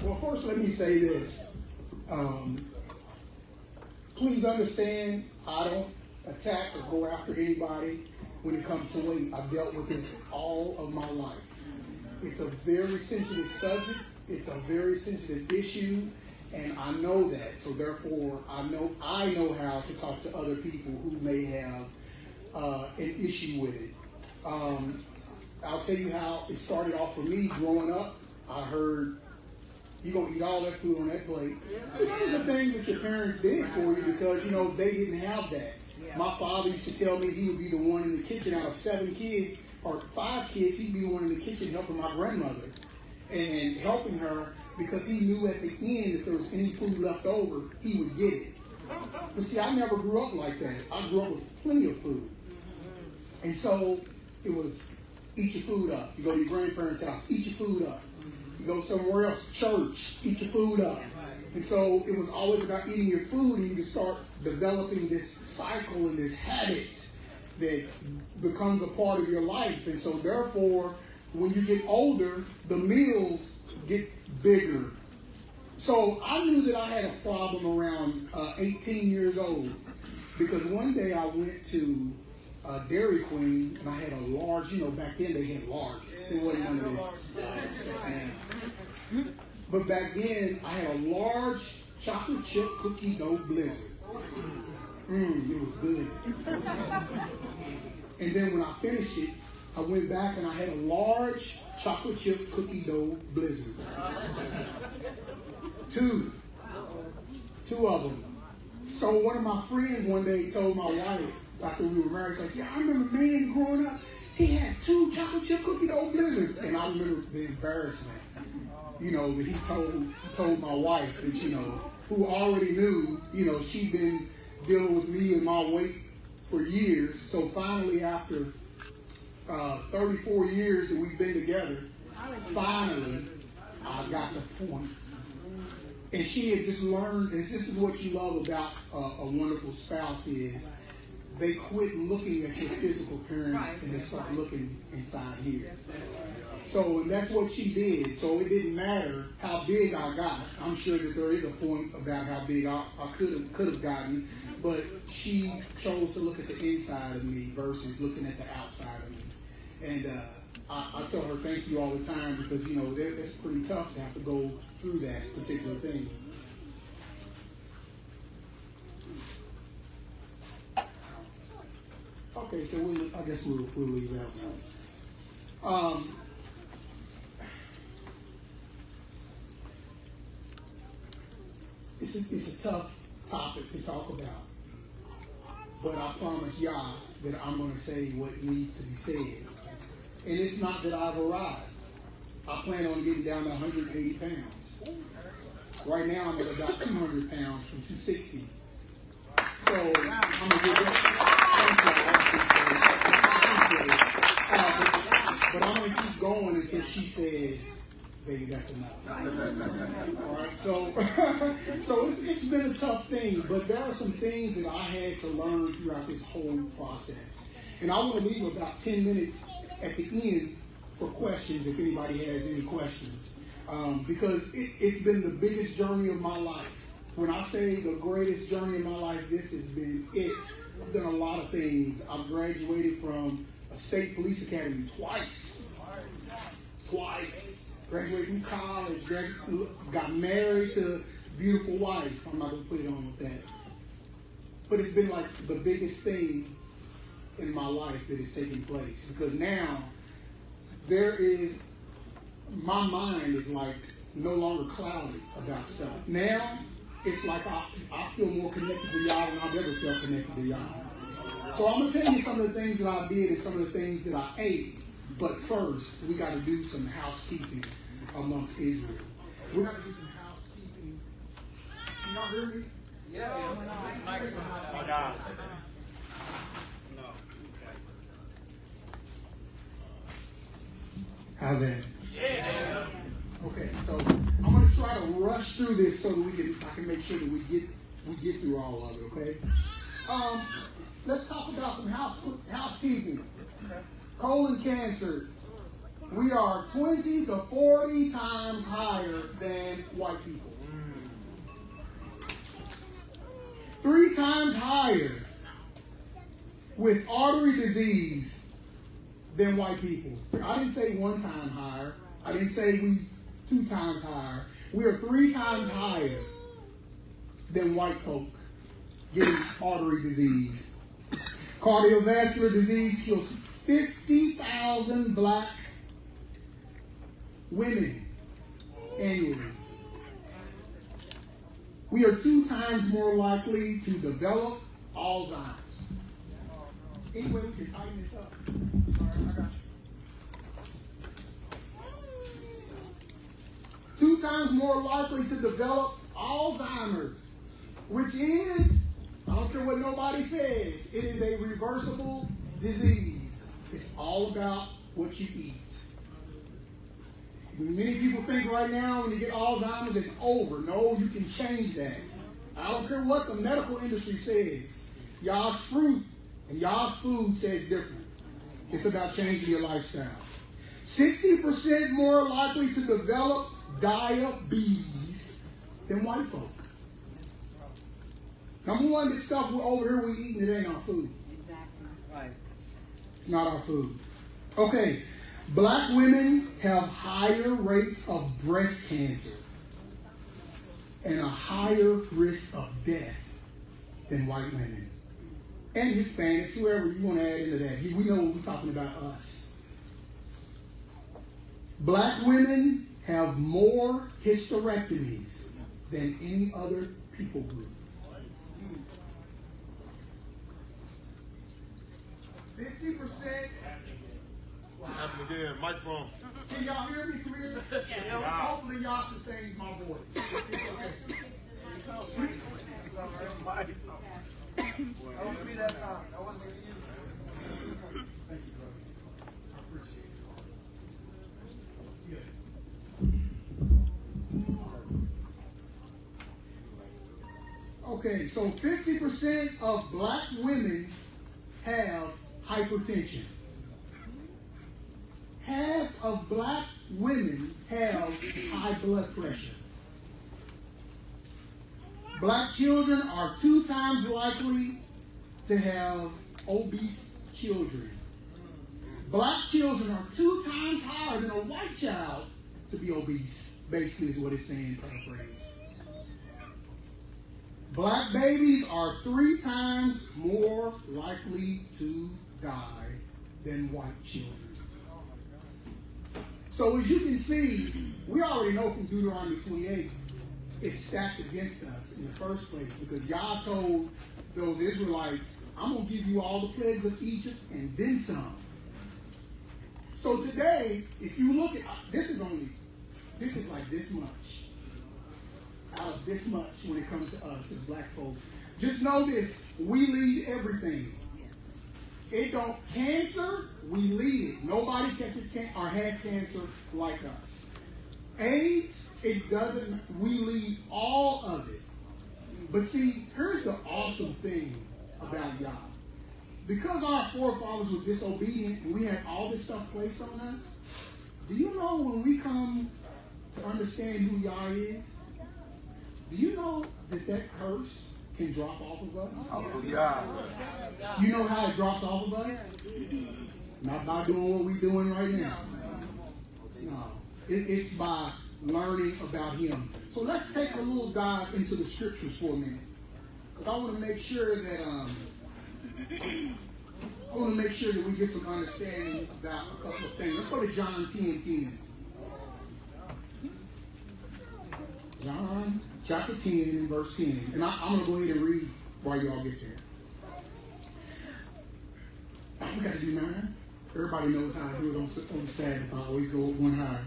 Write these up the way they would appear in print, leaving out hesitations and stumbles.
Well, first let me say this. Please understand, I don't attack or go after anybody when it comes to weight. I've dealt with this all of my life. It's a very sensitive subject. It's a very sensitive issue, and I know that. So therefore, I know how to talk to other people who may have an issue with it. I'll tell you how it started off for me growing up. I heard, you're going to eat all that food on that plate. And those are things that your parents did for you because, they didn't have that. My father used to tell me he would be the one in the kitchen out of 7 kids or 5 kids. He'd be the one in the kitchen helping my grandmother and helping her because he knew at the end if there was any food left over, he would get it. But see, I never grew up like that. I grew up with plenty of food. And so it was eat your food up. You go to your grandparents' house, eat your food up. You go somewhere else, church, eat your food up. And so it was always about eating your food, and you can start developing this cycle and this habit that becomes a part of your life. And so therefore, when you get older, the meals get bigger. So I knew that I had a problem around 18 years old because one day I went to Dairy Queen, and I had a large, back then they had large. It wasn't one of this stuff now. But back then, I had a large chocolate chip cookie dough blizzard. It was good. And then when I finished it, I went back and I had a large chocolate chip cookie dough blizzard. Two of them. So one of my friends one day told my wife, after we were married, she's like, yeah, I remember man growing up, he had 2 chocolate chip cookie dough blizzards. And I remember the embarrassment, that he told my wife that, who already knew, she'd been dealing with me and my weight for years. So finally, after 34 years that we've been together, finally, I got the point. And she had just learned, and this is what you love about a wonderful spouse is, they quit looking at your physical appearance and they start looking inside here. So that's what she did. So it didn't matter how big I got. I'm sure that there is a point about how big I could have gotten, but she chose to look at the inside of me versus looking at the outside of me. And I tell her thank you all the time because, that's pretty tough to have to go through that particular thing. Okay, so I guess we'll leave that one. It's a tough topic to talk about, but I promise y'all that I'm going to say what needs to be said. And it's not that I've arrived. I plan on getting down to 180 pounds. Right now I'm at about 200 pounds from 260. So I'm going to get that. But I'm going to keep going until she says, baby, that's enough. All right, so it's been a tough thing, but there are some things that I had to learn throughout this whole process. And I want to leave about 10 minutes at the end for questions, if anybody has any questions. Because it's been the biggest journey of my life. When I say the greatest journey of my life, this has been it. I've done a lot of things. I've graduated from a state police academy twice. Graduated from college, got married to a beautiful wife. I'm not going to put it on with that. But it's been like the biggest thing in my life that is taking place. Because now, my mind is like no longer cloudy about stuff. Now, it's like I feel more connected to y'all than I've ever felt connected to y'all. So I'm going to tell you some of the things that I did and some of the things that I ate. But first, we got to do some housekeeping amongst Israel. We got to do some housekeeping. Can y'all hear me? Yeah. How's that? Yeah. Okay, so I'm going to try to rush through this so that I can make sure that we get through all of it. Okay. Let's talk about some housekeeping. Colon cancer. We are 20 to 40 times higher than white people. 3 times higher with artery disease than white people. I didn't say 1 time higher. I didn't say 2 times higher. We are 3 times higher than white folk getting artery disease. Cardiovascular disease kills 50,000 black women annually. We are 2 times more likely to develop Alzheimer's. Anyway, we can tighten this up. All right, I got you. 2 times more likely to develop Alzheimer's, which is, I don't care what nobody says, it is a reversible disease. It's all about what you eat. Many people think right now when you get Alzheimer's, it's over. No, you can change that. I don't care what the medical industry says. Y'all's fruit and y'all's food says different. It's about changing your lifestyle. 60% more likely to develop diabetes than white folk. Number one, this stuff we're over here we eating, it ain't our food. Exactly. Right. It's not our food. Okay, black women have higher rates of breast cancer and a higher risk of death than white women. And Hispanics, whoever you want to add into that. We know we're talking about us. Black women have more hysterectomies than any other people group. 50%. What happened again? Microphone. Can y'all hear me clear? Yeah. Hopefully y'all sustain my voice. It's okay. That was me that time. That wasn't you. Thank you, brother. I appreciate it. Yes. Okay, so 50% of black women have hypertension. Half of black women have high blood pressure. Black children are 2 times likely to have obese children. Black children are 2 times higher than a white child to be obese, basically is what it's saying, paraphrase. Black babies are 3 times more likely to die than white children. So as you can see, we already know from Deuteronomy 28, it's stacked against us in the first place because Yah told those Israelites, I'm going to give you all the plagues of Egypt and then some. So today, if you look at, this is like this much. Out of this much when it comes to us as black folk. Just know this, we lead everything. It don't cancer, we lead it. Nobody catches or has cancer like us. AIDS, it doesn't, we lead all of it. But see, here's the awesome thing about Yah. Because our forefathers were disobedient and we had all this stuff placed on us, do you know when we come to understand who Yah is, do you know that curse can drop off of us? Hallelujah. You know how it drops off of us? Not by doing what we're doing right now. No. It's by learning about Him. So let's take a little dive into the scriptures for a minute. Because I want to make sure that we get some understanding about a couple of things. Let's go to John 10:10. John chapter 10 and verse 10. And I'm going to go ahead and read while you all get there. We got to do 9. Everybody knows how I do it on the Sabbath. I always go one higher.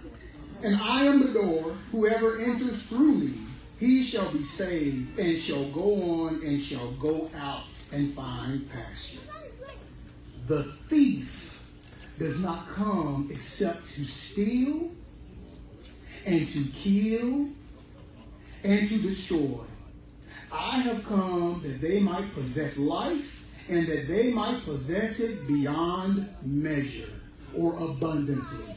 And I am the door. Whoever enters through me, he shall be saved and shall go on and shall go out and find pasture. The thief does not come except to steal and to kill and to destroy. I have come that they might possess life and that they might possess it beyond measure or abundantly.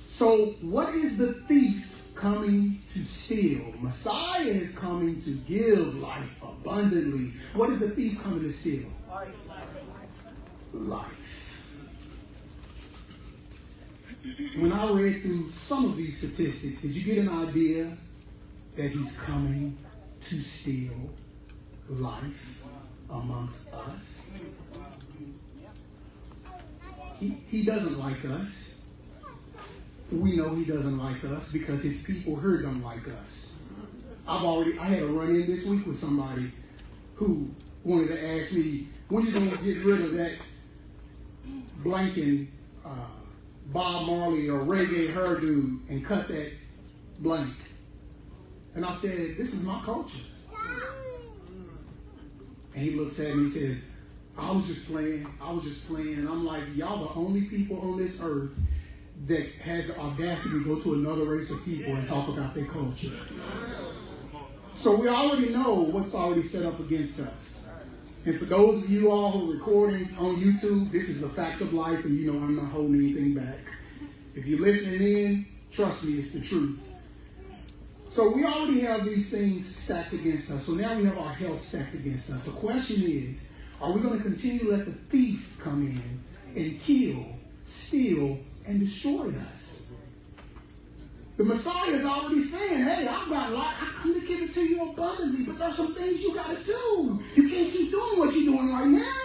So what is the thief coming to steal? Messiah is coming to give life abundantly. What is the thief coming to steal? Life. When I read through some of these statistics, did you get an idea that he's coming to steal life amongst us? He doesn't like us. We know he doesn't like us because his people here don't like us. I had a run-in this week with somebody who wanted to ask me, when are you going to get rid of that blanking Bob Marley or reggae hairdo and cut that blank? And I said, this is my culture. And he looks at me and says, I was just playing. And I'm like, y'all the only people on this earth that has the audacity to go to another race of people and talk about their culture. So we already know what's already set up against us. And for those of you all who are recording on YouTube, this is the facts of life, and you know I'm not holding anything back. If you're listening in, trust me, it's the truth. So we already have these things stacked against us. So now we have our health stacked against us. The question is, are we going to continue to let the thief come in and kill, steal, and destroy us? The Messiah is already saying, hey, I've got life. I come to give it to you abundantly, but there's some things you got to do. You can't keep doing what you're doing right now.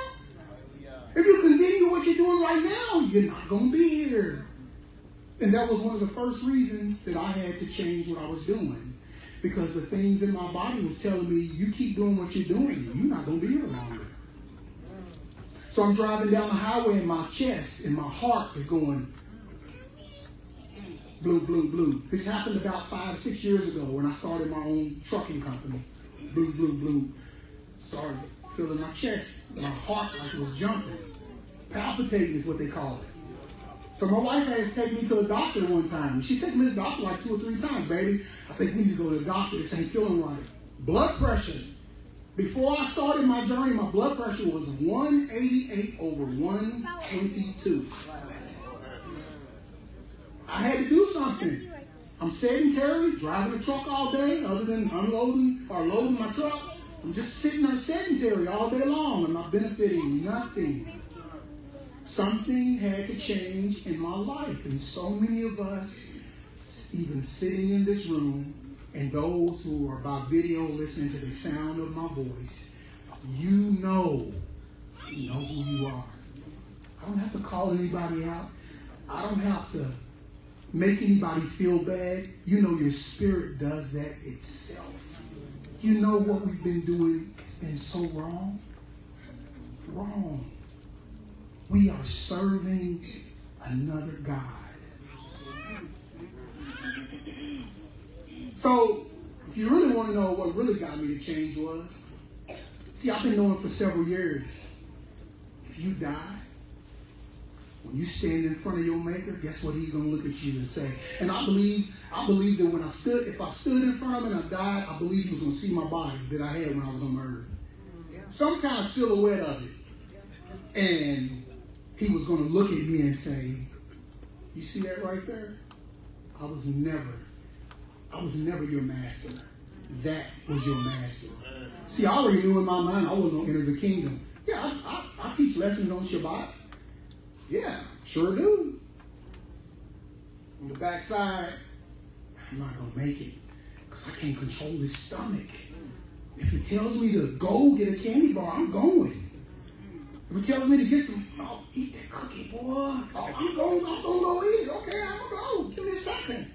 If you continue what you're doing right now, you're not going to be here. And that was one of the first reasons that I had to change what I was doing. Because the things in my body was telling me, you keep doing what you're doing, you're not going to be here longer. So I'm driving down the highway and my chest and my heart is going blue, blue, blue. This happened about 5, 6 years ago when I started my own trucking company. Blue, blue, blue. Started feeling my chest, my heart like it was jumping. Palpitating is what they call it. So my wife has taken me to the doctor one time. She took me to the doctor like 2 or 3 times. Baby, I think we need to go to the doctor. This ain't feeling right. Blood pressure. Before I started my journey, my blood pressure was 188 over 122. I had to do something. I'm sedentary, driving a truck all day, other than unloading or loading my truck. I'm just sitting there sedentary all day long. I'm not benefiting nothing. Something had to change in my life. And so many of us, even sitting in this room, and those who are by video listening to the sound of my voice, you know who you are. I don't have to call anybody out. I don't have to make anybody feel bad. You know your spirit does that itself. You know what we've been doing has been so wrong. Wrong. We are serving another God. So, if you really want to know what really got me to change was, see, I've been knowing for several years, if you die, when you stand in front of your Maker, guess what he's going to look at you and say? And I believe that when if I stood in front of him and I died, I believe he was going to see my body that I had when I was on earth. Some kind of silhouette of it. And he was going to look at me and say, you see that right there? I was never your master. That was your master. See, I already knew in my mind I wasn't going to enter the kingdom. Yeah, I teach lessons on Shabbat. Yeah, sure do. On the backside, I'm not going to make it because I can't control his stomach. If he tells me to go get a candy bar, I'm going. If he tells me to get some, eat that cookie, boy. I'm going to go eat it. Okay, I'm going to go. Give me a second.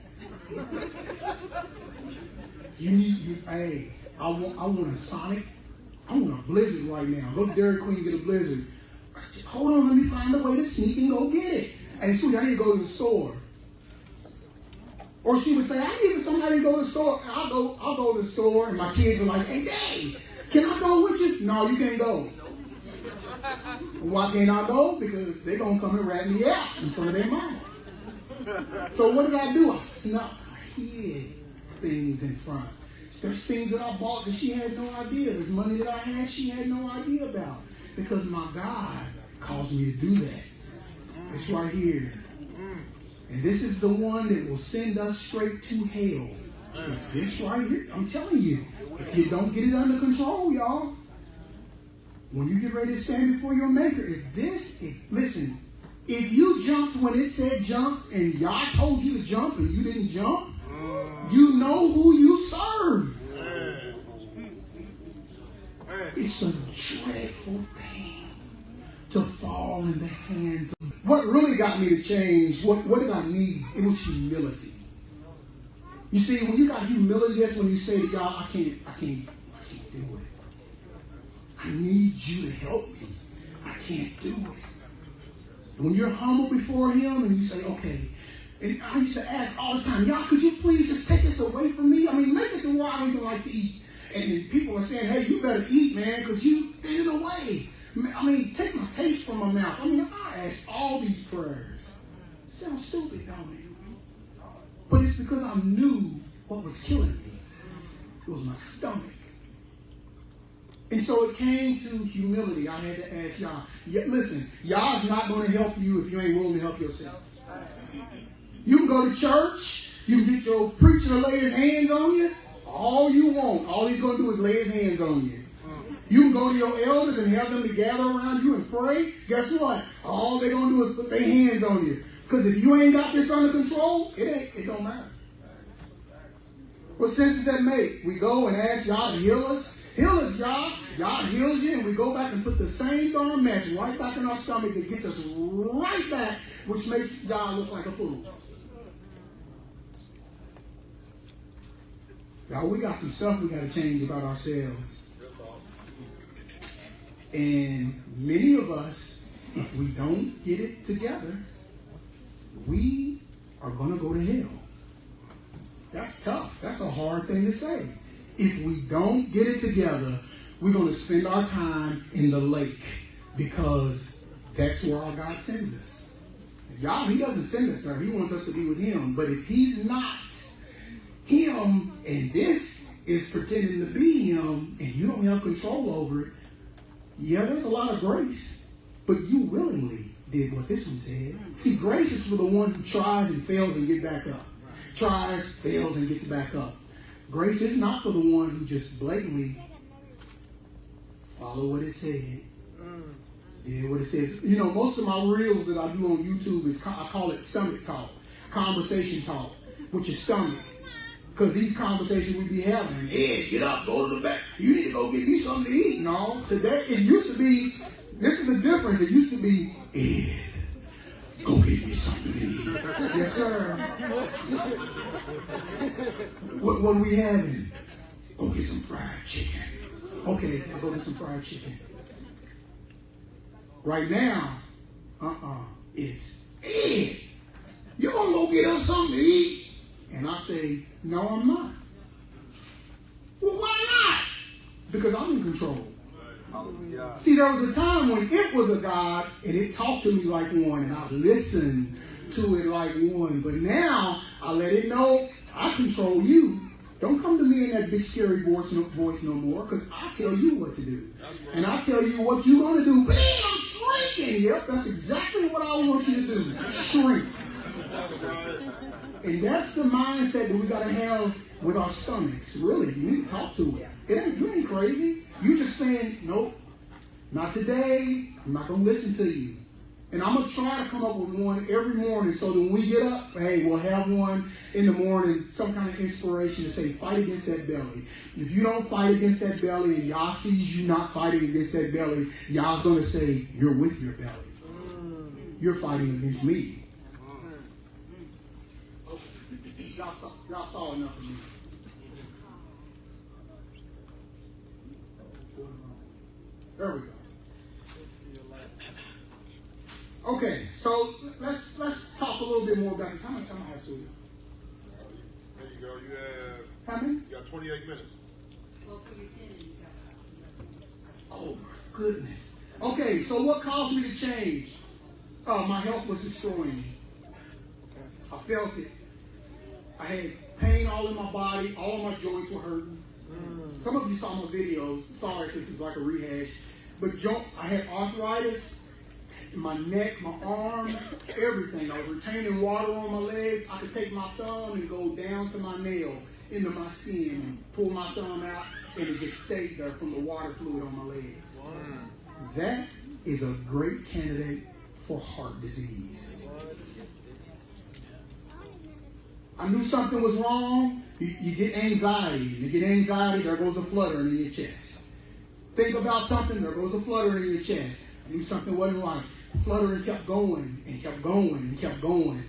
Hey, I want a Sonic. I want a Blizzard right now. Go to Dairy Queen and get a Blizzard. Hold on, let me find a way to sneak and go get it. Hey, sweetie, I need to go to the store. Or she would say, I need somebody to go to the store. I'll go to the store, and my kids are like, hey, Daddy, can I go with you? No, you can't go. Why can't I go? Because they're going to come and rat me out in front of their mama. So what did I do? I snuck. I hid things in front. There's things that I bought that she had no idea. There's money that I had she had no idea about. Because my God caused me to do that. It's right here. And this is the one that will send us straight to hell. It's this right here. I'm telling you. If you don't get it under control, y'all, when you get ready to stand before your maker, listen, if you jumped when it said jump and y'all told you to jump and you didn't jump, you know who you serve. It's a dreadful thing to fall in the hands of. What really got me to change, what did I need? It was humility. You see, when you got humility, that's when you say to y'all, I can't do it. I need you to help me. I can't do it. When you're humble before him and you say, okay, and I used to ask all the time, y'all, could you please just take this away from me? I mean, make it to where I don't even like to eat. And people are saying, hey, you better eat, man, because you did it away. I mean, take my taste from my mouth. I mean, I asked all these prayers. Sounds stupid, don't it? But it's because I knew what was killing me. It was my stomach. And so it came to humility. I had to ask y'all. Listen, y'all's not going to help you if you ain't willing to help yourself. You can go to church. You can get your preacher to lay his hands on you. All you want. All he's going to do is lay his hands on you. You can go to your elders and have them to gather around you and pray. Guess what? All they're going to do is put their hands on you. Because if you ain't got this under control, it don't matter. What sense does that make? We go and ask y'all to heal us. Heal us, y'all. God heals you, and we go back and put the same darn mess right back in our stomach that gets us right back, which makes y'all look like a fool. Y'all, we got some stuff we got to change about ourselves. And many of us, if we don't get it together, we are going to go to hell. That's tough. That's a hard thing to say. If we don't get it together, we're going to spend our time in the lake because that's where our God sends us. Y'all, he doesn't send us there. He wants us to be with him. But if he's not him and this is pretending to be him and you don't have control over it, yeah, there's a lot of grace. But you willingly did what this one said. See, grace is for the one who tries and fails and gets back up. Tries, fails, and gets back up. Grace is not for the one who just blatantly follow what it said. Did what it says. You know, most of my reels that I do on YouTube is, I call it stomach talk. Conversation talk with your stomach. Because these conversations we be having, Ed, get up, go to the back. You need to go get me something to eat. No, today it used to be, this is the difference. It used to be, Ed, go get me something to eat. Yes, sir. What are we having? Go get some fried chicken. Okay, I'll go get some fried chicken. Right now, it's, Ed, you gonna go get us something to eat? And I say, no, I'm not. Well, why not? Because I'm in control. See, there was a time when it was a God and it talked to me like one and I listened to it like one. But now I let it know I control you. Don't come to me in that big scary voice no more, because I tell you what to do. And I tell you what you're going to do. Man, I'm shrinking. Yep, that's exactly what I want you to do. Shrink. And that's the mindset that we got to have with our stomachs. Really, you need to talk to it. You ain't crazy. You just saying, nope, not today. I'm not going to listen to you. And I'm going to try to come up with one every morning so that when we get up, hey, we'll have one in the morning, some kind of inspiration to say, fight against that belly. If you don't fight against that belly and y'all sees you not fighting against that belly, y'all's going to say, you're with your belly. You're fighting against me. Y'all saw enough of me. There we go. Okay, so let's talk a little bit more about this. How much time I have to you? There you go. You have. How many? You got 28 minutes. Oh my goodness! Okay, so what caused me to change? My health was destroying me. I felt it. I had pain all in my body. All of my joints were hurting. Some of you saw my videos. Sorry if this is like a rehash. But I had arthritis in my neck, my arms, everything. I was retaining water on my legs. I could take my thumb and go down to my nail into my skin and pull my thumb out, and it just stayed there from the water fluid on my legs. That is a great candidate for heart disease. I knew something was wrong. You get anxiety. You get anxiety, there goes a fluttering in your chest. Think about something, there goes a fluttering in your chest. I knew something wasn't right. Fluttering kept going and kept going and kept going.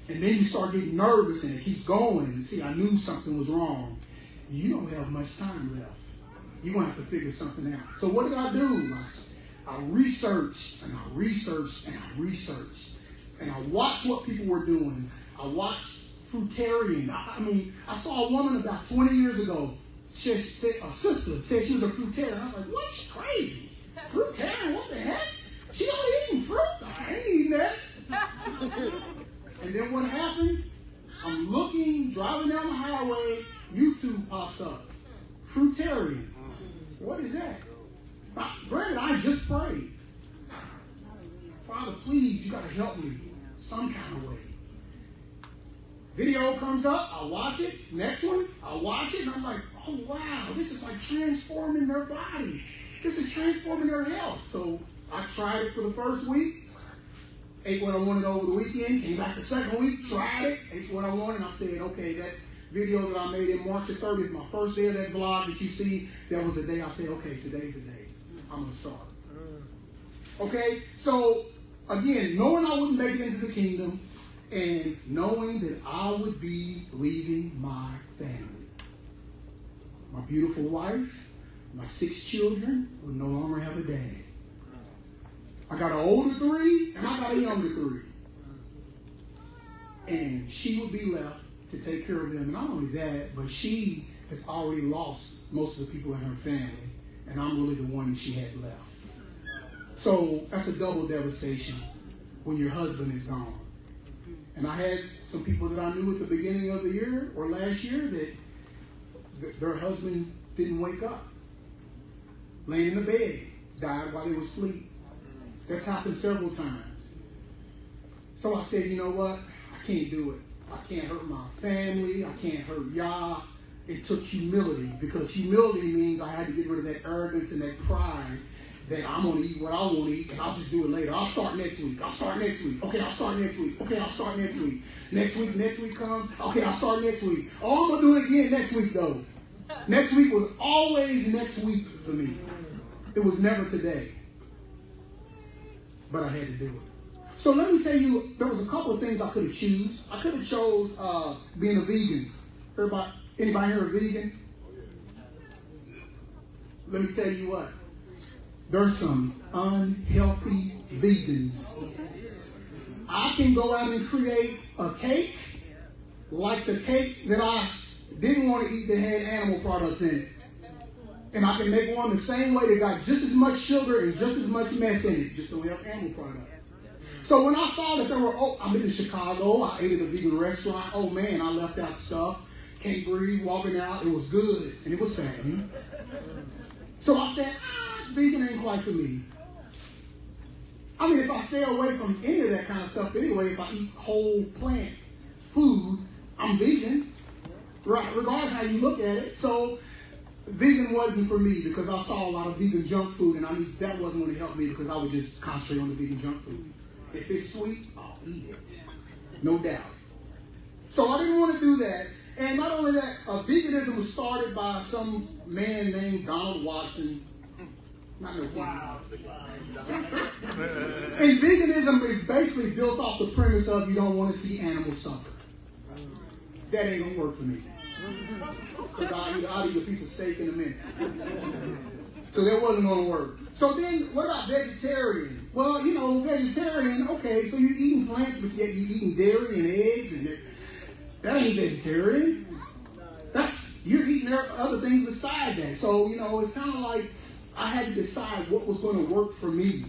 And then you start getting nervous and it keeps going. And see, I knew something was wrong. You don't have much time left. You're going to have to figure something out. So what did I do? I researched and I researched and I researched. And I watched what people were doing. I watched Fruitarian. I saw a woman about 20 years ago. A sister said she was a Fruitarian. I was like, what? She's crazy. Fruitarian? What the heck? She only eating fruits? I ain't eating that. And then what happens? I'm looking, driving down the highway, YouTube pops up. Fruitarian. What is that? Granted, I just prayed. Father, please, you got to help me some kind of way. Video comes up, I watch it. Next one, I watch it, and I'm like, oh, wow, this is like transforming their body. This is transforming their health. So I tried it for the first week, ate what I wanted over the weekend, came back the second week, tried it, ate what I wanted, and I said, okay, that video that I made in March the 30th, my first day of that vlog that you see, that was the day I said, okay, today's the day. I'm going to start. Okay, so again, knowing I wouldn't make it into the kingdom, and knowing that I would be leaving my family. My beautiful wife, my 6 children would no longer have a dad. I got an older 3 and I got a younger 3. And she would be left to take care of them. And not only that, but she has already lost most of the people in her family. And I'm really the one that she has left. So that's a double devastation when your husband is gone. And I had some people that I knew at the beginning of the year or last year that their husband didn't wake up. Laying in the bed, died while they were asleep. That's happened several times. So I said, you know what? I can't do it. I can't hurt my family. I can't hurt y'all. It took humility, because humility means I had to get rid of that arrogance and that pride that I'm going to eat what I want to eat, and I'll just do it later. I'll start next week. I'll start next week. Okay, I'll start next week. Okay, I'll start next week. Next week comes. Okay, I'll start next week. Oh, I'm going to do it again next week, though. Next week was always next week for me. It was never today. But I had to do it. So let me tell you, there was a couple of things I could have chosen. I could have chose being a vegan. Anybody here a vegan? Let me tell you what. There's some unhealthy vegans. I can go out and create a cake like the cake that I didn't want to eat that had animal products in it. And I can make one the same way that got just as much sugar and just as much mess in it, just don't have animal products. So when I saw that there were, I'm in Chicago, I ate at a vegan restaurant. Oh man, I left out stuff. Can't breathe, walking out. It was good and it was fattening. So I said, vegan ain't quite for me. I mean, if I stay away from any of that kind of stuff anyway, if I eat whole plant food, I'm vegan. Right, regardless how you look at it. So vegan wasn't for me because I saw a lot of vegan junk food, and I knew that wasn't going to help me because I would just concentrate on the vegan junk food. If it's sweet, I'll eat it. No doubt. So I didn't want to do that. And not only that, veganism was started by some man named Donald Watson. Not no wow. And veganism is basically built off the premise of you don't want to see animals suffer. That ain't going to work for me. Because I'll eat a piece of steak in a minute. So that wasn't going to work. So then, what about vegetarian? Well, vegetarian, okay, so you're eating plants, but yet you're eating dairy and eggs, and that ain't vegetarian. You're eating other things beside that. So, it's kind of like I had to decide what was going to work for me.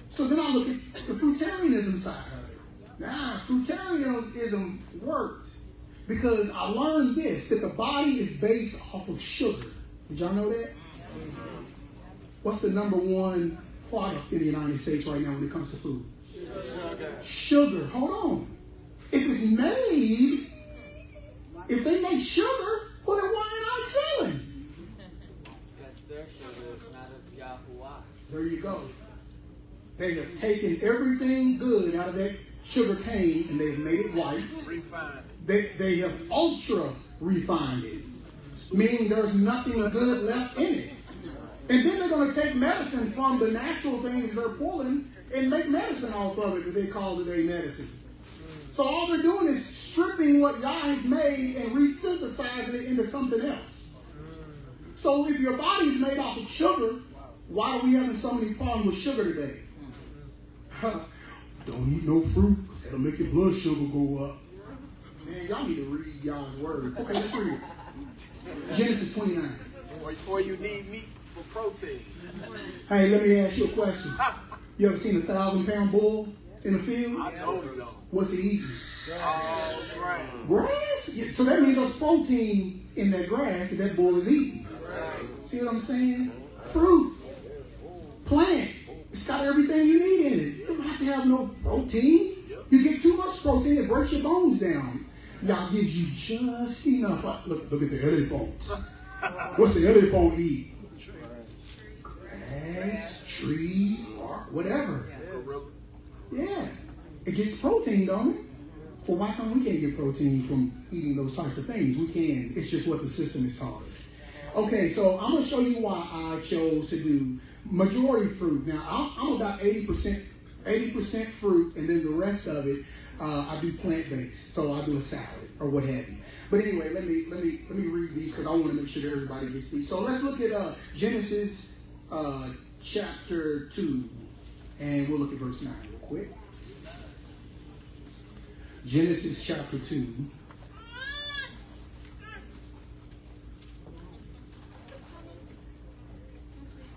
So then I look at the Fruitarianism side of it. Now, Fruitarianism worked because I learned this, that the body is based off of sugar. Did y'all know that? What's the number one product in the United States right now when it comes to food? Sugar. Hold on. If it's made, if they make sugar, well, then why are not selling? Because their sugar is not of Yahuwah. There you go. They have taken everything good out of that sugar cane and they've made it white. Refined. They have ultra refined it, meaning there's nothing good left in it. And then they're going to take medicine from the natural things they're pulling and make medicine off of it that they call today medicine. So all they're doing is stripping what Yah has made and resynthesizing it into something else. So if your body's made off of sugar, why are we having so many problems with sugar today? Don't eat no fruit, because that'll make your blood sugar go up. Man, y'all need to read y'all's word. Okay, let's read it. Genesis 29. Before you need meat for protein. Hey, let me ask you a question. You ever seen a 1,000-pound bull in the field? I told you though. What's he eating? Oh, right. Grass? Yeah, so that means there's protein in that grass that bull is eating. See what I'm saying? Fruit, plant. It's got everything you need in it. You don't have to have no protein. You get too much protein, it breaks your bones down. Y'all gives you just enough. Look at the elephants. What's the elephant eat? Grass, trees, bark, whatever. Yeah. It gets protein, don't it? Well, why come we can't get protein from eating those types of things? We can. It's just what the system has taught us. Okay, so I'm going to show you why I chose to do majority fruit. Now, I'm about 80% fruit, and then the rest of it, I do plant-based. So I do a salad or what have you. But anyway, let me read these because I want to make sure that everybody gets these. So let's look at Genesis chapter 2, and we'll look at verse 9 real quick. Genesis chapter 2.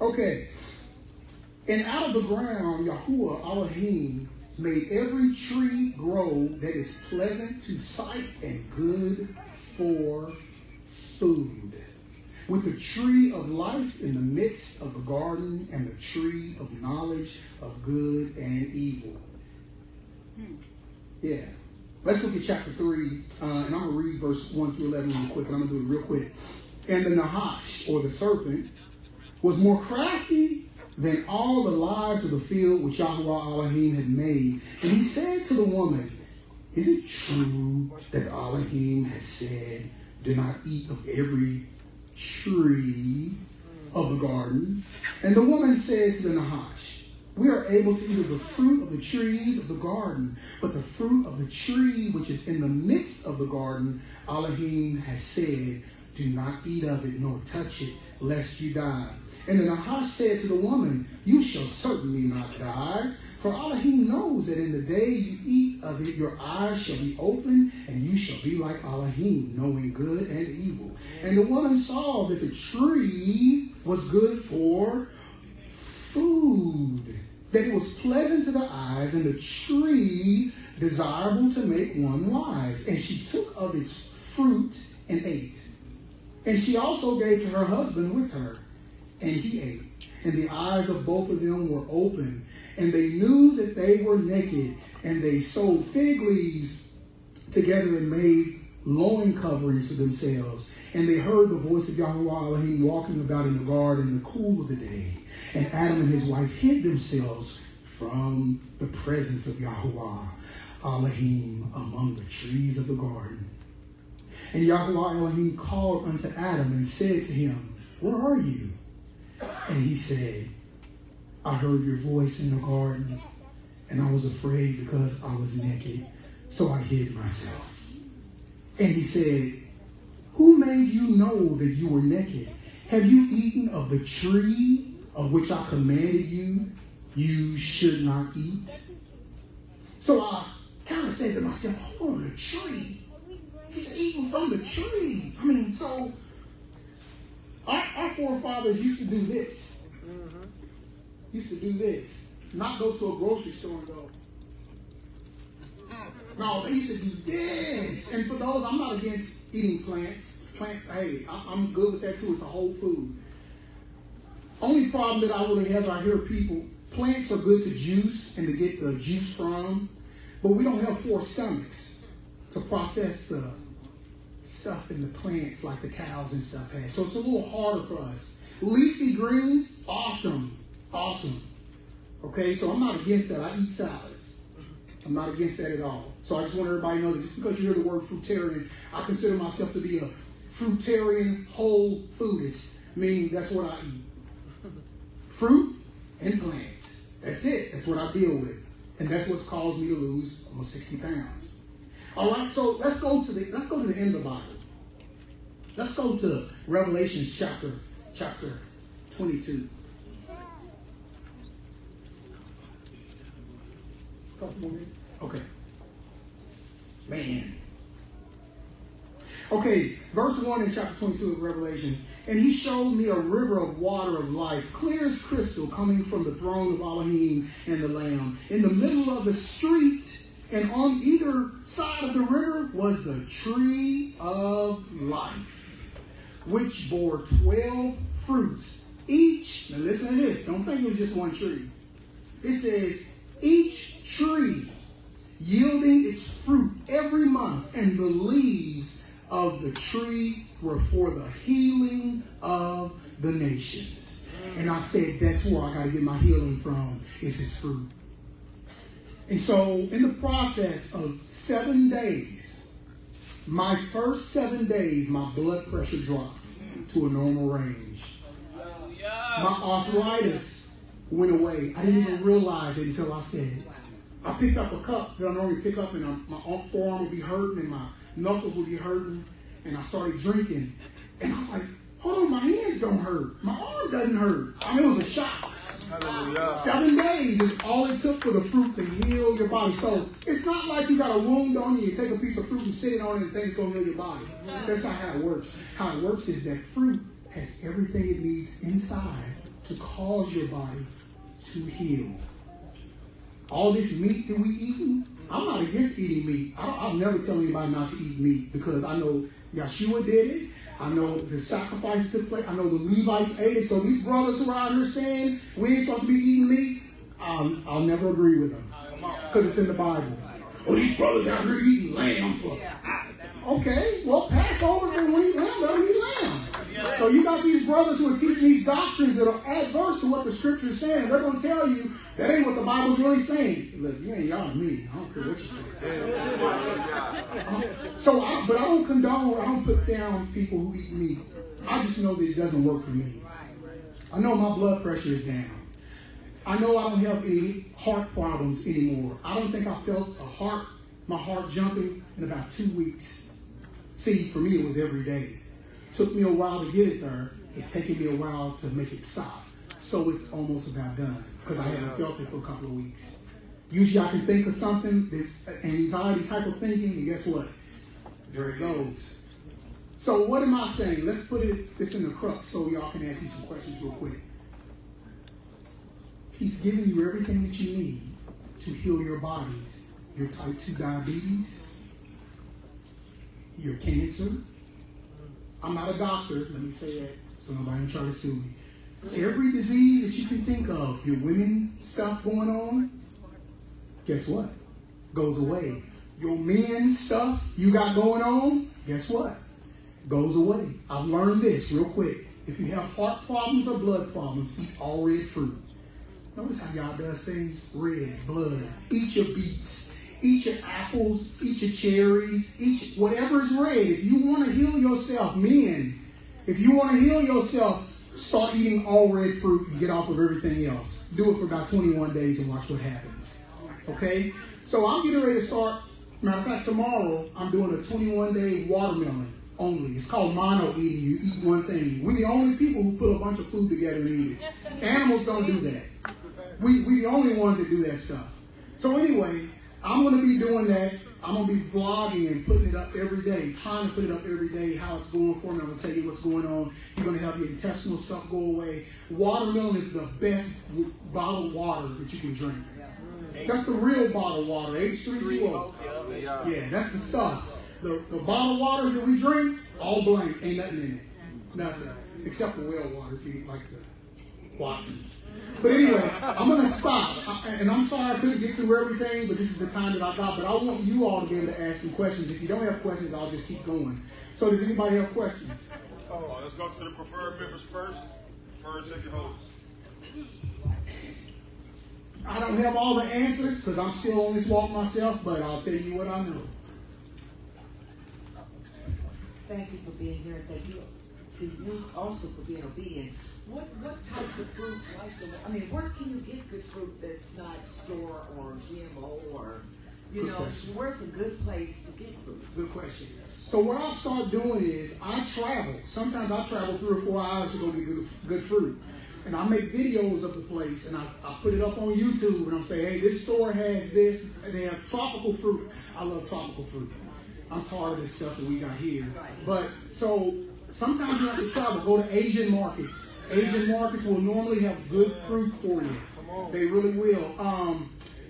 Okay. And out of the ground, Yahuwah Elohim made every tree grow that is pleasant to sight and good for food, with the tree of life in the midst of the garden and the tree of knowledge of good and evil. Yeah. Let's look at chapter 3, and I'm going to read verse 1 through 11 real quick, and I'm going to do it real quick. And the Nahash, or the serpent, was more crafty than all the lives of the field which Yahuwah Elohim had made. And he said to the woman, is it true that Elohim has said, do not eat of every tree of the garden? And the woman said to the Nahash, we are able to eat of the fruit of the trees of the garden, but the fruit of the tree which is in the midst of the garden, Elohim has said, do not eat of it, nor touch it, lest you die. And the Nahash said to the woman, you shall certainly not die, for Elohim knows that in the day you eat of it, your eyes shall be opened, and you shall be like Elohim, knowing good and evil. And the woman saw that the tree was good for food, that it was pleasant to the eyes, and the tree desirable to make one wise. And she took of its fruit and ate. And she also gave to her husband with her, and he ate. And the eyes of both of them were open, and they knew that they were naked. And they sewed fig leaves together and made loin coverings for themselves. And they heard the voice of Yahuwah Elohim walking about in the garden in the cool of the day. And Adam and his wife hid themselves from the presence of Yahuwah Elohim among the trees of the garden. And Yahuwah Elohim called unto Adam and said to him, where are you? And he said, I heard your voice in the garden, and I was afraid because I was naked, so I hid myself. And he said, who made you know that you were naked? Have you eaten of the tree of which I commanded you, you should not eat? So I kind of said to myself, hold on, the tree? He's eating from the tree. I mean, so our forefathers used to do this. Used to do this. Not go to a grocery store and go. No, they used to do this. And for those, I'm not against eating plants. Hey, I'm good with that too. It's a whole food. Only problem that I really have, I hear people, plants are good to juice and to get the juice from, but we don't have 4 stomachs to process the stuff in the plants like the cows and stuff have. So it's a little harder for us. Leafy greens, awesome. Awesome. Okay, so I'm not against that. I eat salads. I'm not against that at all. So I just want everybody to know that just because you hear the word fruitarian, I consider myself to be a fruitarian whole foodist, meaning that's what I eat. Fruit and plants. That's it. That's what I deal with. And that's what's caused me to lose almost 60 pounds. All right, so let's go to the end of the Bible. Let's go to Revelation chapter 22. Couple more minutes? Okay. Man. Okay, verse 1 in chapter 22 of Revelation. And he showed me a river of water of life, clear as crystal, coming from the throne of Elohim and the Lamb. In the middle of the street, and on either side of the river, was the tree of life, which bore 12 fruits. Each, now listen to this, don't think it was just one tree. It says, each tree yielding its fruit every month, and the leaves of the tree were for the healing of the nations. And I said, that's where I got to get my healing from, is his fruit. And so in the process of 7 days, my first 7 days, my blood pressure dropped to a normal range. My arthritis went away. I didn't even realize it until I said it. I picked up a cup that I normally pick up, and my forearm would be hurting, and my knuckles would be hurting, and I started drinking. And I was like, hold on, my hands don't hurt. My arm doesn't hurt. I mean, it was a shock. Hallelujah. 7 days is all it took for the fruit to heal your body. So it's not like you got a wound on you. You take a piece of fruit and sit it on it and things going to heal your body. That's not how it works. How it works is that fruit has everything it needs inside to cause your body to heal. All this meat that we eating, I'm not against eating meat. I'll never tell anybody not to eat meat because I know Yeshua did it. I know the sacrifices took place. I know the Levites ate it. So these brothers who are out here saying we ain't supposed to be eating meat, I'll never agree with them because it's in the Bible. Oh, these brothers out here eating lamb. Okay, well, Passover, they want to eat lamb, let them eat lamb. So you got these brothers who are teaching these doctrines that are adverse to what the scripture is saying. They're going to tell you that ain't what the Bible's really saying. Look, you ain't y'all me. I don't care what you say. But I don't condone, I don't put down people who eat meat. I just know that it doesn't work for me. I know my blood pressure is down. I know I don't have any heart problems anymore. I don't think I felt my heart jumping in about 2 weeks. See, for me, it was every day. It took me a while to get it there. It's taking me a while to make it stop. So it's almost about done because I haven't felt it for a couple of weeks. Usually I can think of something, this anxiety type of thinking, and guess what? There it goes. So what am I saying? Let's put this in the crux so y'all can ask you some questions real quick. He's giving you everything that you need to heal your bodies. Your type 2 diabetes, your cancer. I'm not a doctor, let me say that so nobody can try to sue me. Every disease that you can think of, your women stuff going on, guess what? Goes away. Your men stuff you got going on, guess what? Goes away. I've learned this real quick. If you have heart problems or blood problems, eat all red fruit. Notice how y'all does things? Red, blood. Eat your beets. Eat your apples. Eat your cherries. Eat whatever is red. If you want to heal yourself, men, if you want to heal yourself, start eating all red fruit and get off of everything else. Do it for about 21 days and watch what happens. Okay? So I'm getting ready to start. Matter of fact, tomorrow I'm doing a 21-day watermelon only. It's called mono eating. You eat one thing. We're the only people who put a bunch of food together and eat it. Animals don't do that. We the only ones that do that stuff. So anyway, I'm going to be doing that I'm gonna be vlogging and putting it up every day, trying to put it up every day, how it's going for me. I'm gonna tell you what's going on. You're gonna have your intestinal stuff go away. Watermelon is the best bottled water that you can drink. That's the real bottled water, H3O. Yeah, that's the stuff. The bottled waters that we drink, all blank, ain't nothing in it. Nothing. Except for well water, if you like the Watsons. But anyway, I'm going to stop. And I'm sorry I couldn't get through everything, but this is the time that I got. But I want you all to be able to ask some questions. If you don't have questions, I'll just keep going. So does anybody have questions? Oh, let's go to the preferred members first. Preferred ticket holders. I don't have all the answers because I'm still on this walk myself, but I'll tell you what I know. Thank you for being here. Thank you to you also for being obedient. What types of fruit where can you get good fruit that's not store or GMO or, where's a good place to get fruit? Good question. So what I'll start doing is I travel. Sometimes I travel 3 or 4 hours to go get good fruit. And I make videos of the place and I put it up on YouTube and I'm saying, hey, this store has this. And they have tropical fruit. I love tropical fruit. I'm tired of this stuff that we got here. But so sometimes you have to travel. Go to Asian markets. Asian markets will normally have good fruit for you. They really will.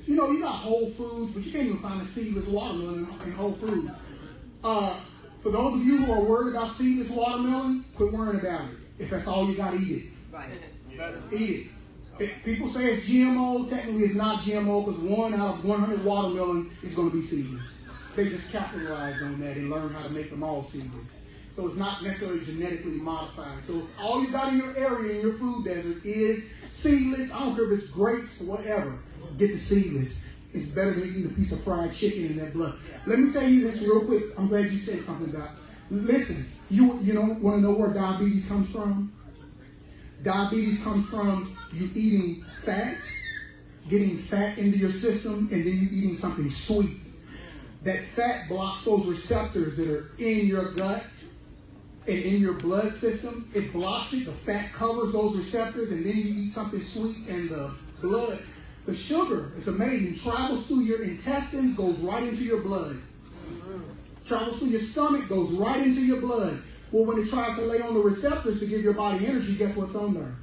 You got Whole Foods, but you can't even find a seedless watermelon in Whole Foods. For those of you who are worried about seedless watermelon, quit worrying about it. If that's all you got, eat it. Right. Eat it. If people say it's GMO, technically it's not GMO because 1 out of 100 watermelon is going to be seedless. They just capitalized on that and learned how to make them all seedless. So it's not necessarily genetically modified. So if all you got in your area, in your food desert, is seedless, I don't care if it's grapes or whatever, get the seedless. It's better than eating a piece of fried chicken in that blood. Let me tell you this real quick. I'm glad you said something, Doc. Listen, you want to know where diabetes comes from? Diabetes comes from you eating fat, getting fat into your system, and then you eating something sweet. That fat blocks those receptors that are in your gut and in your blood system. It blocks it. The fat covers those receptors, and then you eat something sweet, and the blood, the sugar, it's amazing, travels through your intestines, goes right into your blood. Travels through your stomach, goes right into your blood. Well, when it tries to lay on the receptors to give your body energy, guess what's on there?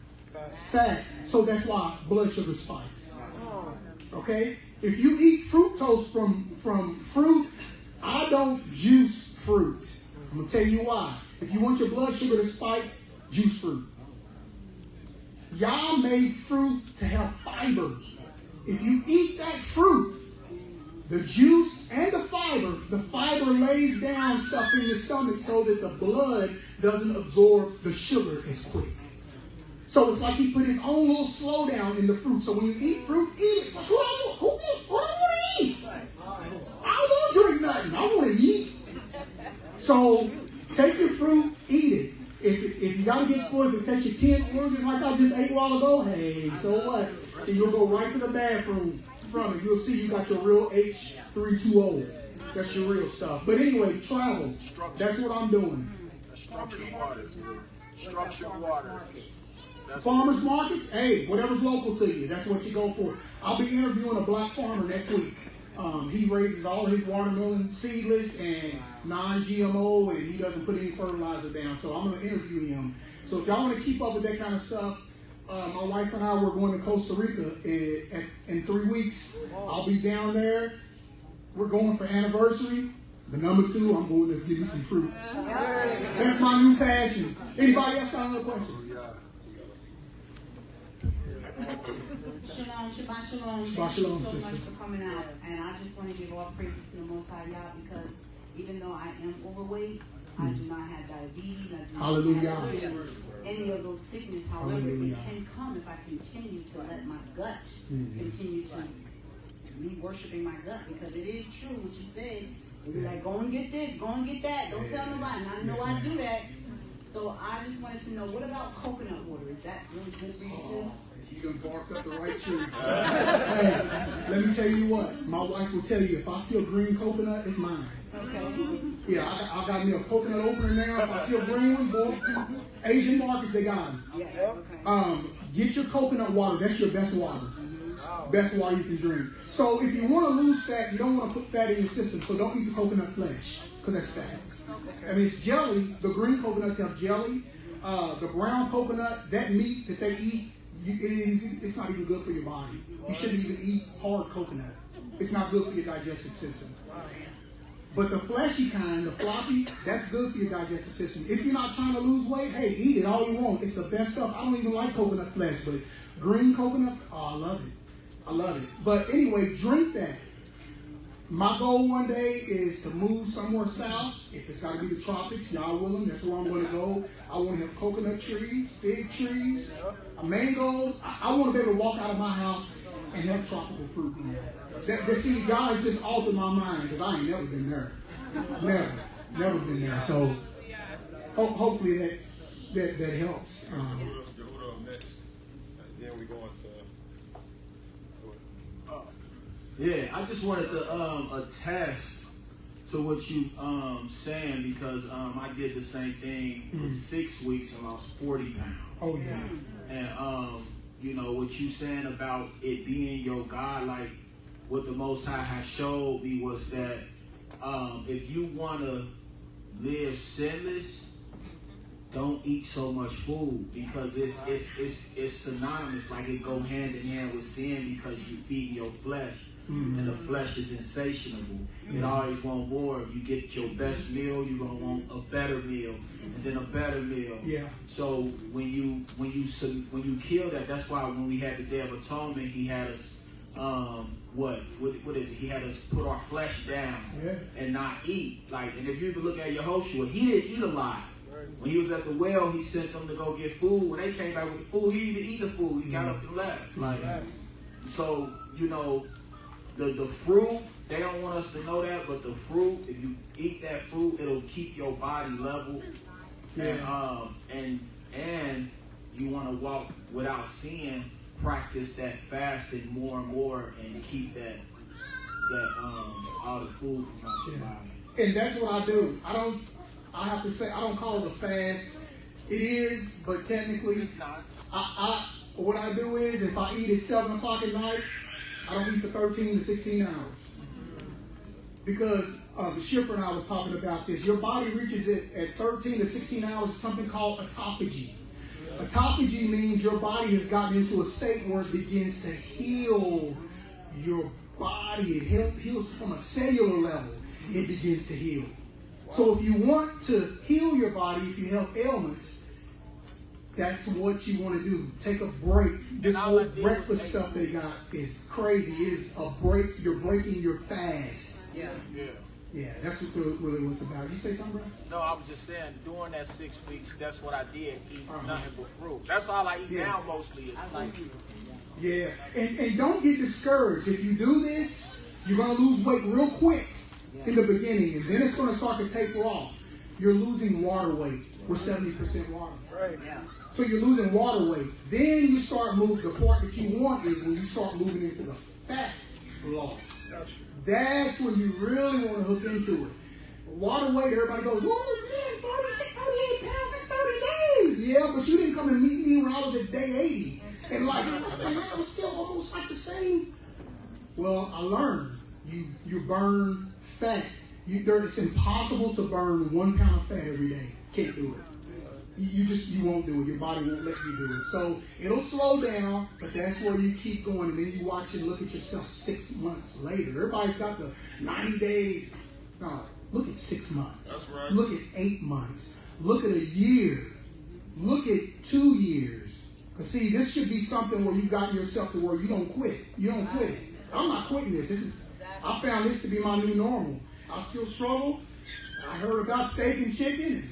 Fat. So that's why blood sugar spikes. Okay? If you eat fructose from fruit, I don't juice fruit. I'm going to tell you why. If you want your blood sugar to spike, juice fruit. Y'all made fruit to have fiber. If you eat that fruit, the juice and the fiber lays down stuff in your stomach so that the blood doesn't absorb the sugar as quick. So it's like he put his own little slowdown in the fruit. So when you eat fruit, eat it. That's what I want. What I want to eat. I don't want to drink nothing. I want to eat. So take your fruit, eat it. If you got to get full, if it takes you 10 oranges like I just ate a while ago, hey, so what? And you'll go right to the bathroom from it. You'll see you got your real H320. That's your real stuff. But anyway, travel. That's what I'm doing. Structured water. Structured water. Farmers markets, hey, whatever's local to you, that's what you go for. I'll be interviewing a black farmer next week. He raises all his watermelon seedless and non-GMO, and he doesn't put any fertilizer down. So I'm going to interview him. So if y'all want to keep up with that kind of stuff, my wife and I, we're going to Costa Rica in 3 weeks. I'll be down there. We're going for anniversary. The number 2, I'm going to give you some fruit. That's my new passion. Anybody else got another question? Shalom, Shabbat Shalom. Shabbat Thank you Shalom, so sister. much for coming out. And I just want to give all praises to the Most High Yah, because even though I am overweight, I do not have diabetes. I do Hallelujah. not have any of those sicknesses. However, Hallelujah. it can come if I continue to let my gut continue to be worshiping my gut, because it is true what you said. It'll be like, go and get this, go and get that. Don't tell nobody. And I know I do that. So I just wanted to know, what about coconut water? Is that really good for you too? You done barked up the right tree. Hey, let me tell you what. My wife will tell you, if I see a green coconut, it's mine. Okay. Yeah, I got me a coconut opener now. If I see a green one, boy, Asian markets, they got them. Yeah. Okay. Get your coconut water. That's your best water. Best water you can drink. So if you want to lose fat, you don't want to put fat in your system. So don't eat the coconut flesh, because that's fat. I mean, it's jelly. The green coconuts have jelly. The brown coconut, that meat that they eat, it's not even good for your body. You shouldn't even eat hard coconut. It's not good for your digestive system. But the fleshy kind, the floppy, that's good for your digestive system. If you're not trying to lose weight, hey, eat it all you want. It's the best stuff. I don't even like coconut flesh, but green coconut, oh, I love it. I love it. But anyway, drink that. My goal one day is to move somewhere south. If it's got to be the tropics, y'all willing, that's where I'm going to go. I want to have coconut trees, big trees, mangoes. I want to be able to walk out of my house and have tropical fruit. See, God has just altered my mind because I ain't never been there. Never been there. So hopefully that helps. Hold on next. Then we go into. Yeah, I just wanted to attest to what you saying, because I did the same thing for 6 weeks and lost 40 pounds. Oh yeah. And you know what you saying about it being your God, like what the Most High has showed me was that if you want to live sinless, don't eat so much food, because it's synonymous, like it go hand in hand with sin, because you feed your flesh. And the flesh is insatiable. It always want more. You get your best meal, you're gonna want a better meal, and then a better meal. Yeah. So when you kill that, that's why when we had the Day of Atonement, He had us what is it? He had us put our flesh down and not eat. Like, and if you even look at Yehoshua, he didn't eat a lot. When he was at the well, he sent them to go get food. When they came back with the food, he didn't eat the food. He got up and left. Like, so you know. The fruit, they don't want us to know that, but the fruit, if you eat that fruit, it'll keep your body level. Yeah. And you want to walk without sin, practice that fasting more and more, and keep that all the food from out your body. And that's what I do. I have to say, I don't call it a fast. It is, but technically, It's not. What I do is, if I eat at 7 o'clock at night, I don't eat for 13 to 16 hours. Because the shipper and I was talking about this. Your body reaches it at 13 to 16 hours, something called autophagy. Autophagy means your body has gotten into a state where it begins to heal your body. It heals from a cellular level. It begins to heal. So if you want to heal your body, if you have ailments, that's what you want to do. Take a break. This whole breakfast stuff they got is crazy. It is a break. You're breaking your fast. Yeah. Yeah, that's what really what's about. You say something, bro? No, I was just saying, during that 6 weeks, that's what I did. Eat nothing but fruit. That's all I eat now mostly is fruit. Yeah, and don't get discouraged. If you do this, you're going to lose weight real quick in the beginning, and then it's going to start to taper off. You're losing water weight. We're 70% water. Right. Yeah. So you're losing water weight. Then you start moving. The part that you want is when you start moving into the fat loss. That's when you really want to hook into it. Water weight, everybody goes, oh man, 38 pounds in 30 days. Yeah, but you didn't come and meet me when I was at day 80. And like, what the heck, I'm still almost like the same. Well, I learned. You burn fat. It's impossible to burn 1 pound of fat every day. Can't do it. You won't do it. Your body won't let you do it. So it'll slow down, but that's where you keep going. And then you watch and look at yourself 6 months later. Everybody's got the 90 days. No, look at 6 months. That's right. Look at 8 months. Look at a year. Look at 2 years. Because see, this should be something where you've gotten yourself to where you don't quit. You don't quit. I'm not quitting this. I found this to be my new normal. I still struggle. I heard about steak and chicken.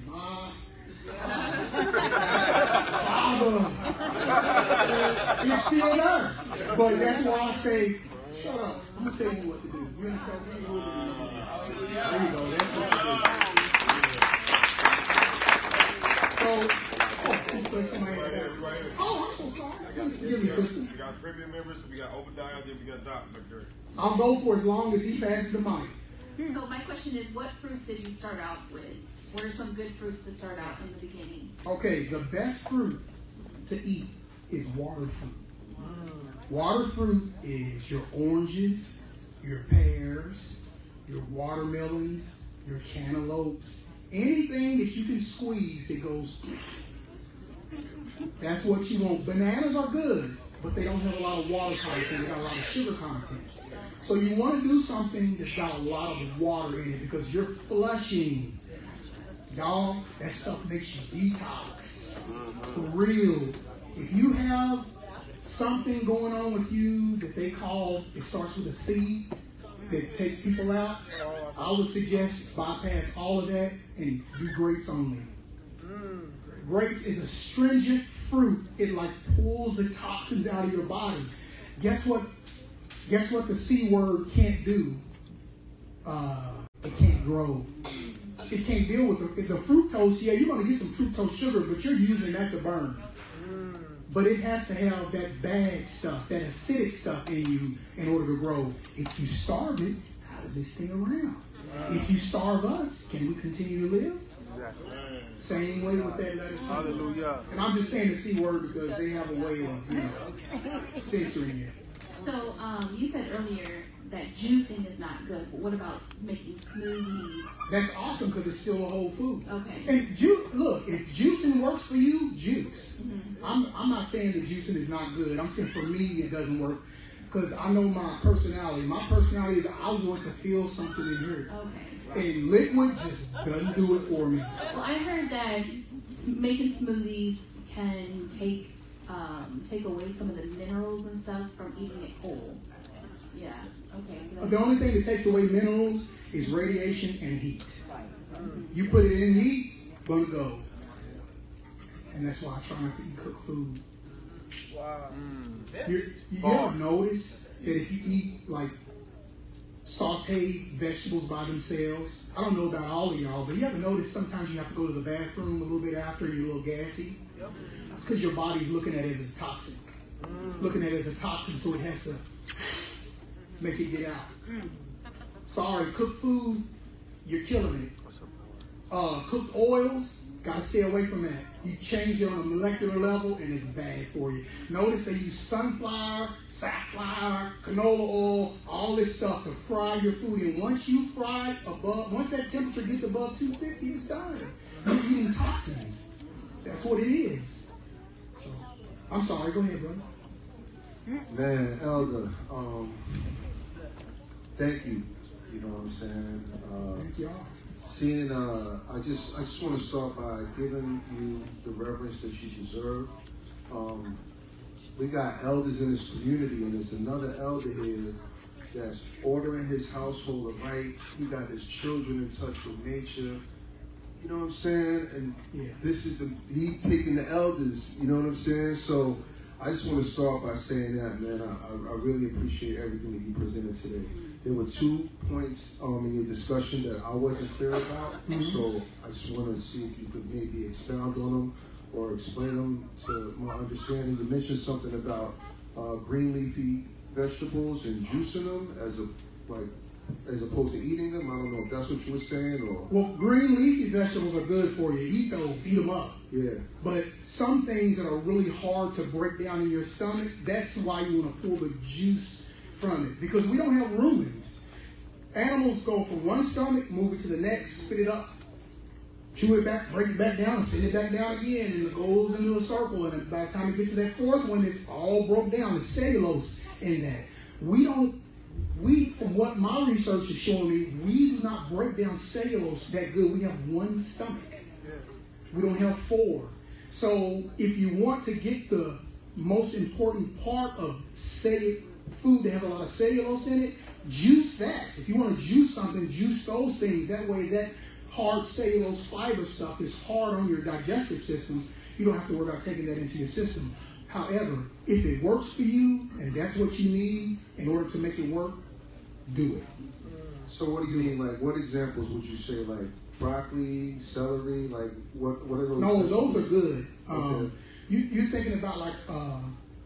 It's still there. But that's why I say, shut up. I'm going to tell you what to do. You're going to tell me what to do. There you go. That's what you do. I'm so sorry. Give me, sister. We got premium members, we got Obadiah, then we got Doc McCurry. I'll go for as long as he passes the mic. So my question is, what fruits did you start out with? What are some good fruits to start out in the beginning? Okay, the best fruit to eat is water fruit. Water fruit is your oranges, your pears, your watermelons, your cantaloupes, anything that you can squeeze that goes. That's what you want. Bananas are good, but they don't have a lot of water content. They got a lot of sugar content. So you want to do something that's got a lot of water in it because you're flushing. Y'all, that stuff makes you detox. For real. If you have something going on with you that they call, it starts with a C, that takes people out, I would suggest bypass all of that and do grapes only. Grapes is a stringent fruit. It like pulls the toxins out of your body. Guess what the C word can't do? It can't grow. It can't deal with the fructose. Yeah, you're going to get some fructose sugar, but you're using that to burn. But it has to have that bad stuff, that acidic stuff in you in order to grow. If you starve it, how does this thing around? If you starve us, can we continue to live? Exactly. Same way with that letter C. Hallelujah. And I'm just saying the C word because they have a way of, censoring it. So you said earlier that juicing is not good, but what about making smoothies? That's awesome because it's still a whole food. Okay. And look, if juicing works for you, juice. I'm not saying that juicing is not good. I'm saying for me it doesn't work because I know my personality. My personality is I want to feel something in here. Okay. And liquid just doesn't do it for me. Well, I heard that making smoothies can take away some of the minerals and stuff from eating it whole. Yeah. Okay. So The only thing that takes away minerals is radiation and heat. You put it in heat, gonna go. And that's why I try not to eat cooked food. Wow. You ever notice that if you eat like sauteed vegetables by themselves, I don't know about all of y'all, but you ever notice sometimes you have to go to the bathroom a little bit after and you're a little gassy? That's because your body's looking at it as a toxin. Looking at it as a toxin, so it has to make it get out. Sorry, cooked food, you're killing it. Cooked oils, gotta stay away from that. You change it on a molecular level and it's bad for you. Notice they use sunflower, safflower, canola oil, all this stuff to fry your food. And once you fry once that temperature gets above 250, it's done. You're eating toxins. That's what it is. So, I'm sorry, go ahead, brother. Man, Elder, thank you. You know what I'm saying? Thank y'all. I just want to start by giving you the reverence that you deserve. We got elders in this community, and there's another elder here that's ordering his household right. He got his children in touch with nature. You know what I'm saying? And this is he picking the elders. You know what I'm saying? So I just want to start by saying that, man. I really appreciate everything that you presented today. There were 2 points in your discussion that I wasn't clear about, so I just want to see if you could maybe expound on them or explain them to my understanding. You mentioned something about green leafy vegetables and juicing them as opposed to eating them. I don't know if that's what you were saying or. Well, green leafy vegetables are good for you. Eat those, eat them up. Yeah. But some things that are really hard to break down in your stomach, that's why you want to pull the juice from it, because we don't have ruminants. Animals go from one stomach, move it to the next, spit it up, chew it back, break it back down, and send it back down again, and it goes into a circle. And by the time it gets to that fourth one, it's all broke down. There's cellulose in that. From what my research is showing me, we do not break down cellulose that good. We have one stomach. We don't have 4. So if you want to get the most important part of food that has a lot of cellulose in it, juice that. If you want to juice something, juice those things. That way that hard cellulose fiber stuff is hard on your digestive system. You don't have to worry about taking that into your system. However, if it works for you and that's what you need in order to make it work, do it. So what do you mean? Like, what examples would you say? Like broccoli, celery? Like what are those? No, those are good. Okay. You're thinking about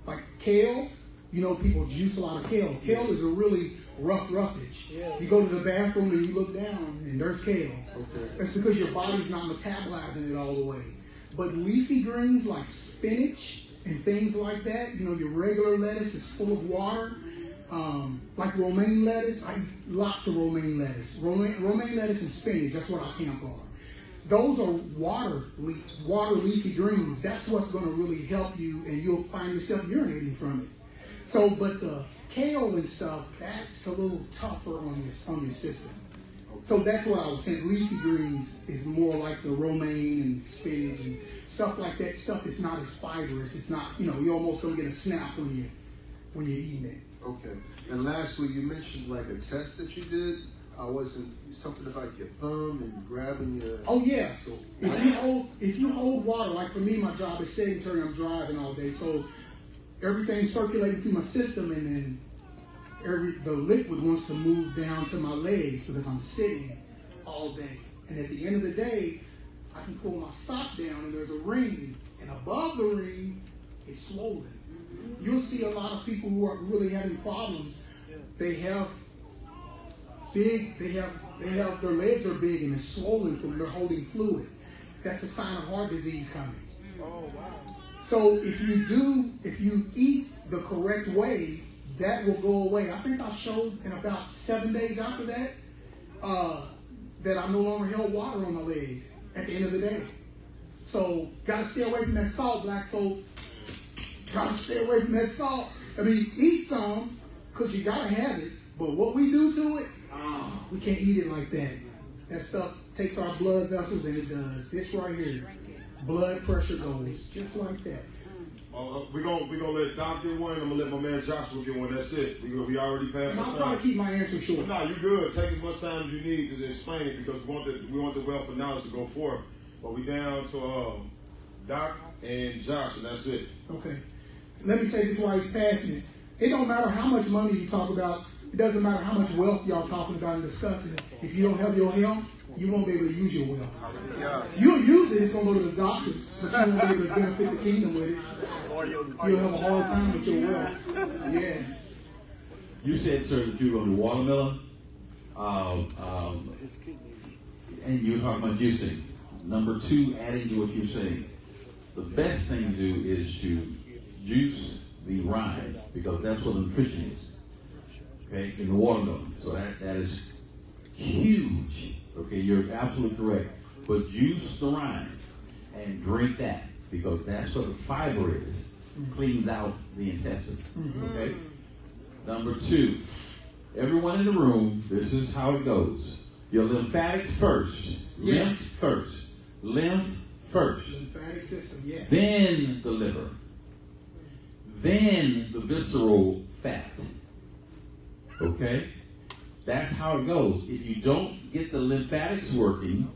like kale. You know, people juice a lot of kale. Kale is a really roughage. You go to the bathroom and you look down and there's kale. Okay. That's because your body's not metabolizing it all the way. But leafy greens like spinach and things like that. You know, your regular lettuce is full of water. Like romaine lettuce, I eat lots of romaine lettuce. Romaine lettuce and spinach, that's what I camp on. Those are water leafy greens. That's what's going to really help you, and you'll find yourself urinating from it. So, but the kale and stuff, that's a little tougher on your system. So that's what I was saying. Leafy greens is more like the romaine and spinach and stuff like that. Stuff that's not as fibrous. It's not, you know, you almost don't get a snap when you're eating it. Okay. And lastly, you mentioned like a test that you did. Something about your thumb and grabbing your. Oh yeah. So, if you hold water, like for me, my job is sedentary. I'm driving all day, so everything's circulating through my system, and then the liquid wants to move down to my legs because I'm sitting all day. And at the end of the day, I can pull my sock down, and there's a ring, and above the ring, it's swollen. You'll see a lot of people who are really having problems. They have their legs are big and it's swollen from they're holding fluid. That's a sign of heart disease coming. Oh, wow. So if you eat the correct way, that will go away. I think I showed in about 7 days after that, that I no longer held water on my legs at the end of the day. So gotta stay away from that salt, black folk. Gotta stay away from that salt. I mean, eat some, because you gotta have it. But what we do to it, we can't eat it like that. That stuff takes our blood vessels, and it does. This right here, blood pressure goes just like that. We're gonna let Doc get one, and I'm gonna let my man Joshua get one. That's it. We already passed. And I'll try to keep my answer short. No, you're good. Take as much time as you need to explain it, because we want the wealth of knowledge to go forth. But we down to Doc and Josh, and that's it. Okay. Let me say this while he's passing it. It don't matter how much money you talk about. It doesn't matter how much wealth y'all talking about and discussing it. If you don't have your health, you won't be able to use your wealth. Yeah. You'll use it. It's going to go to the doctors, but you won't be able to benefit the kingdom with it. You'll have a hard time with your wealth. Yeah. You said, sir, that you were going to watermelon, and you were talking about juicing. Number two, adding to what you're saying, the best thing to do is to juice the rind, because that's what nutrition is. Okay, in the watermelon. So that is huge. Okay, you're absolutely correct. But juice the rind and drink that, because that's what the fiber is. Cleans out the intestines. Okay? Number two, everyone in the room, this is how it goes. Your lymphatics first. Yes. Lymph first. Lymph first. Lymphatic system, yeah. Then the liver. Then the visceral fat. Okay? That's how it goes. If you don't get the lymphatics working,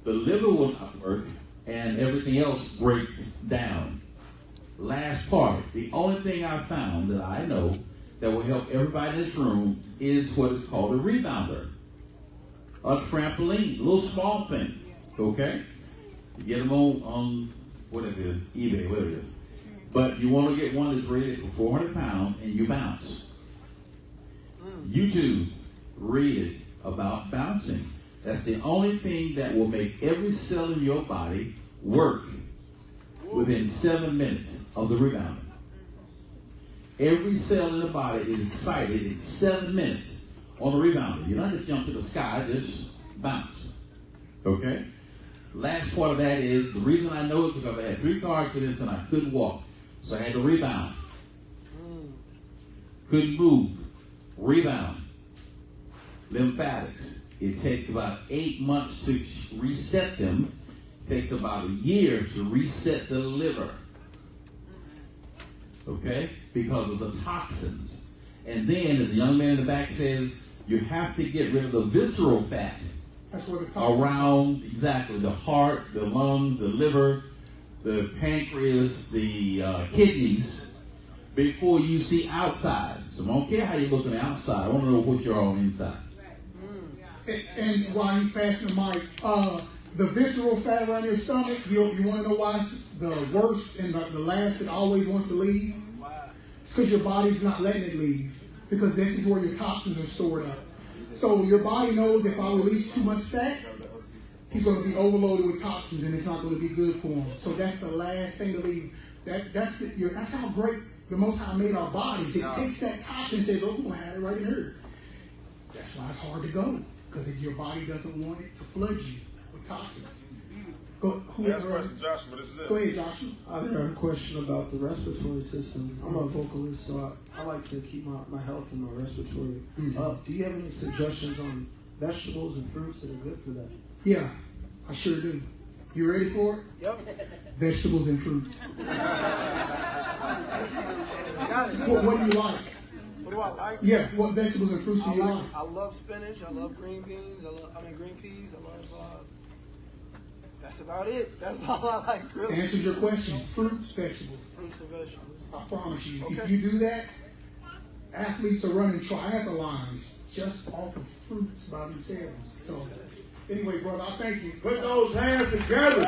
the liver will not work, and everything else breaks down. Last part, the only thing I've found that I know that will help everybody in this room is what is called a rebounder. A trampoline, a little small thing. Okay? You get them on whatever it is, eBay, whatever it is. But you want to get one that's rated for 400 pounds and you bounce. YouTube, read about bouncing. That's the only thing that will make every cell in your body work within 7 minutes of the rebounding. Every cell in the body is excited in 7 minutes on the rebounding. You don't just jump to the sky, just bounce. Okay? Last part of that is, the reason I know it because I had 3 car accidents and I couldn't walk. So I had to rebound. Couldn't move. Rebound. Lymphatics. It takes about 8 months to reset them. It takes about a year to reset the liver. Okay? Because of the toxins. And then, as the young man in the back says, you have to get rid of the visceral fat. That's where the toxins around, exactly, the heart, the lungs, the liver, the pancreas, the kidneys, before you see outside. So I don't care how you look on the outside. I want to know what you're on inside. And while he's passing the mic, the visceral fat around your stomach, you want to know why it's the worst and the last that always wants to leave? It's because your body's not letting it leave. Because this is where your toxins are stored up. So your body knows if I release too much fat, he's going to be overloaded with toxins and it's not going to be good for him. So that's the last thing to leave. That's how great the Most High made our bodies. It takes that toxin and says, "Oh, we're gonna have it right in here." That's why it's hard to go, because if your body doesn't want it to flood you with toxins. Go. Last question, Joshua. This is it. Go ahead, Joshua. I have a question about the respiratory system. I'm a vocalist, so I like to keep my health and my respiratory up. Do you have any suggestions on vegetables and fruits that are good for that? Yeah, I sure do. You ready for it? Yep. Vegetables and fruits. What do you like? What do I like? Yeah, what vegetables and fruits do you like? I love spinach. I love green beans. Green peas. I love. That's about it. That's all I like, really. Answers your question. Fruits, vegetables. Fruits and vegetables. I promise you. Okay. If you do that, athletes are running triathlons just off of fruits by themselves. So, anyway, brother, I thank you. Put those hands together.